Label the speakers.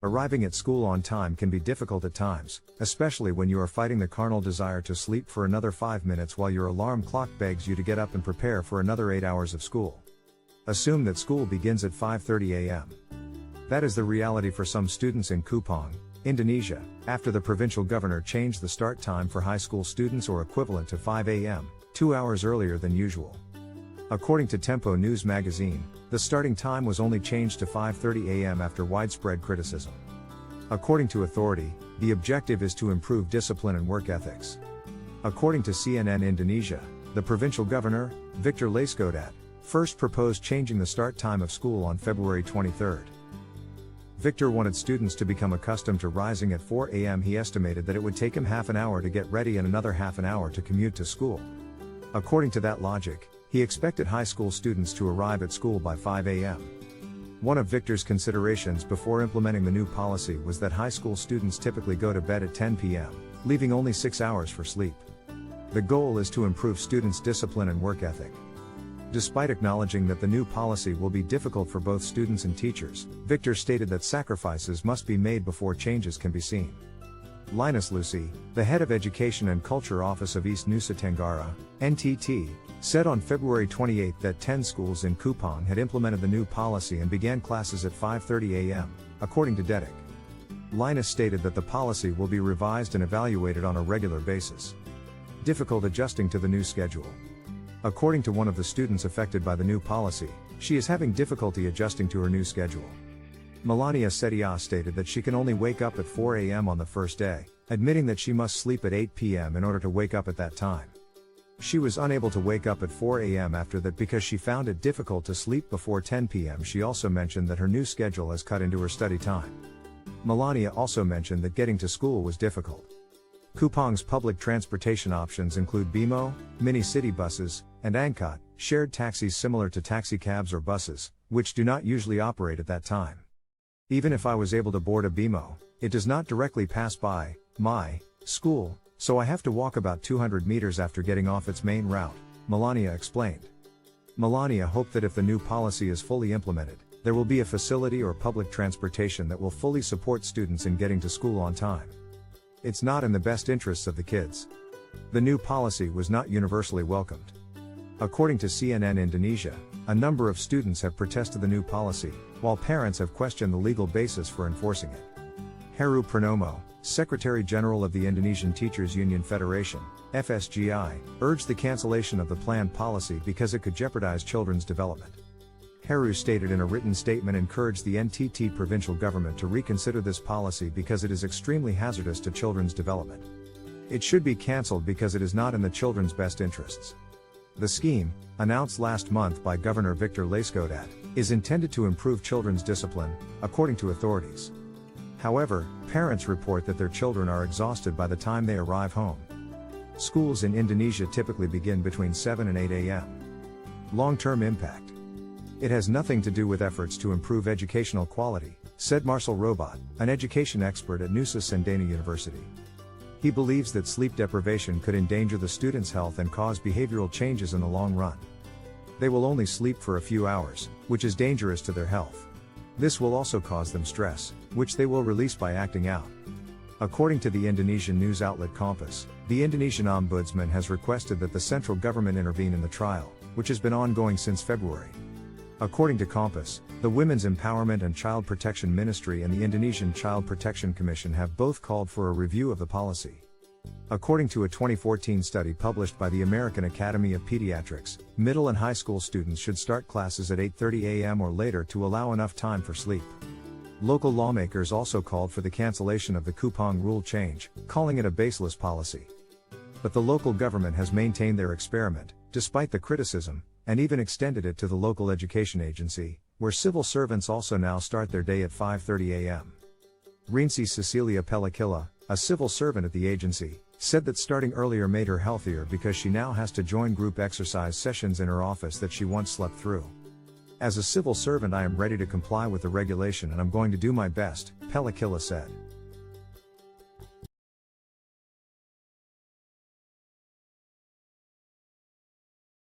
Speaker 1: Arriving at school on time can be difficult at times, especially when you are fighting the carnal desire to sleep for another 5 minutes while your alarm clock begs you to get up and prepare for another 8 hours of school. Assume that school begins at 5:30 a.m. That is the reality for some students in Kupang, Indonesia, after the provincial governor changed the start time for high school students or equivalent to 5 a.m., 2 hours earlier than usual. According to Tempo News magazine, the starting time was only changed to 5:30 a.m. after widespread criticism. According to authority, the objective is to improve discipline and work ethics. According to CNN Indonesia, the provincial governor, Victor Laiskodat, first proposed changing the start time of school on February 23. Victor wanted students to become accustomed to rising at 4 a.m. He estimated that it would take him half an hour to get ready and another half an hour to commute to school. According to that logic, he expected high school students to arrive at school by 5 a.m. One of Victor's considerations before implementing the new policy was that high school students typically go to bed at 10 p.m., leaving only 6 hours for sleep. The goal is to improve students' discipline and work ethic. Despite acknowledging that the new policy will be difficult for both students and teachers, Victor stated that sacrifices must be made before changes can be seen. Linus Lucy, the head of Education and Culture Office of East Nusa Tenggara, NTT, said on February 28 that 10 schools in Kupang had implemented the new policy and began classes at 5:30 a.m., according to DEDIC. Linus stated that the policy will be revised and evaluated on a regular basis. Difficult adjusting to the new schedule. According to one of the students affected by the new policy, she is having difficulty adjusting to her new schedule. Melania Setia stated that she can only wake up at 4 a.m. on the first day, admitting that she must sleep at 8 p.m. in order to wake up at that time. She was unable to wake up at 4 a.m. after that because she found it difficult to sleep before 10 p.m. She also mentioned that her new schedule has cut into her study time. Melania also mentioned that getting to school was difficult. Kupang's public transportation options include BIMO, mini-city buses, and Angkot, shared taxis similar to taxicabs or buses, which do not usually operate at that time. Even if I was able to board a BIMO, it does not directly pass by my school, so I have to walk about 200 meters after getting off its main route, Melania explained. Melania hoped that if the new policy is fully implemented, there will be a facility or public transportation that will fully support students in getting to school on time. It's not in the best interests of the kids. The new policy was not universally welcomed. According to CNN Indonesia, a number of students have protested the new policy, while parents have questioned the legal basis for enforcing it. Heru Purnomo, Secretary General of the Indonesian Teachers Union Federation, FSGI, urged the cancellation of the planned policy because it could jeopardize children's development. Heru stated in a written statement encouraged the NTT provincial government to reconsider this policy because it is extremely hazardous to children's development. It should be cancelled because it is not in the children's best interests. The scheme, announced last month by Governor Victor Laiskodat, is intended to improve children's discipline, according to authorities. However, parents report that their children are exhausted by the time they arrive home. Schools in Indonesia typically begin between 7 and 8 a.m. Long-term impact. It has nothing to do with efforts to improve educational quality, said Marcel Robot, an education expert at Nusa Sendana University. He believes that sleep deprivation could endanger the students' health and cause behavioral changes in the long run. They will only sleep for a few hours, which is dangerous to their health. This will also cause them stress, which they will release by acting out. According to the Indonesian news outlet Kompas, the Indonesian Ombudsman has requested that the central government intervene in the trial, which has been ongoing since February. According to Kompas, the Women's Empowerment and Child Protection Ministry and the Indonesian Child Protection Commission have both called for a review of the policy. According to a 2014 study published by the American Academy of Pediatrics, middle and high school students should start classes at 8:30 a.m. or later to allow enough time for sleep. Local lawmakers also called for the cancellation of the Kupang rule change, calling it a baseless policy. But the local government has maintained their experiment, despite the criticism, and even extended it to the local education agency, where civil servants also now start their day at 5:30 a.m. Rinci Cecilia Pelakilla, a civil servant at the agency, said that starting earlier made her healthier because she now has to join group exercise sessions in her office that she once slept through. As a civil servant, I am ready to comply with the regulation and I'm going to do my best, Pelakilla said.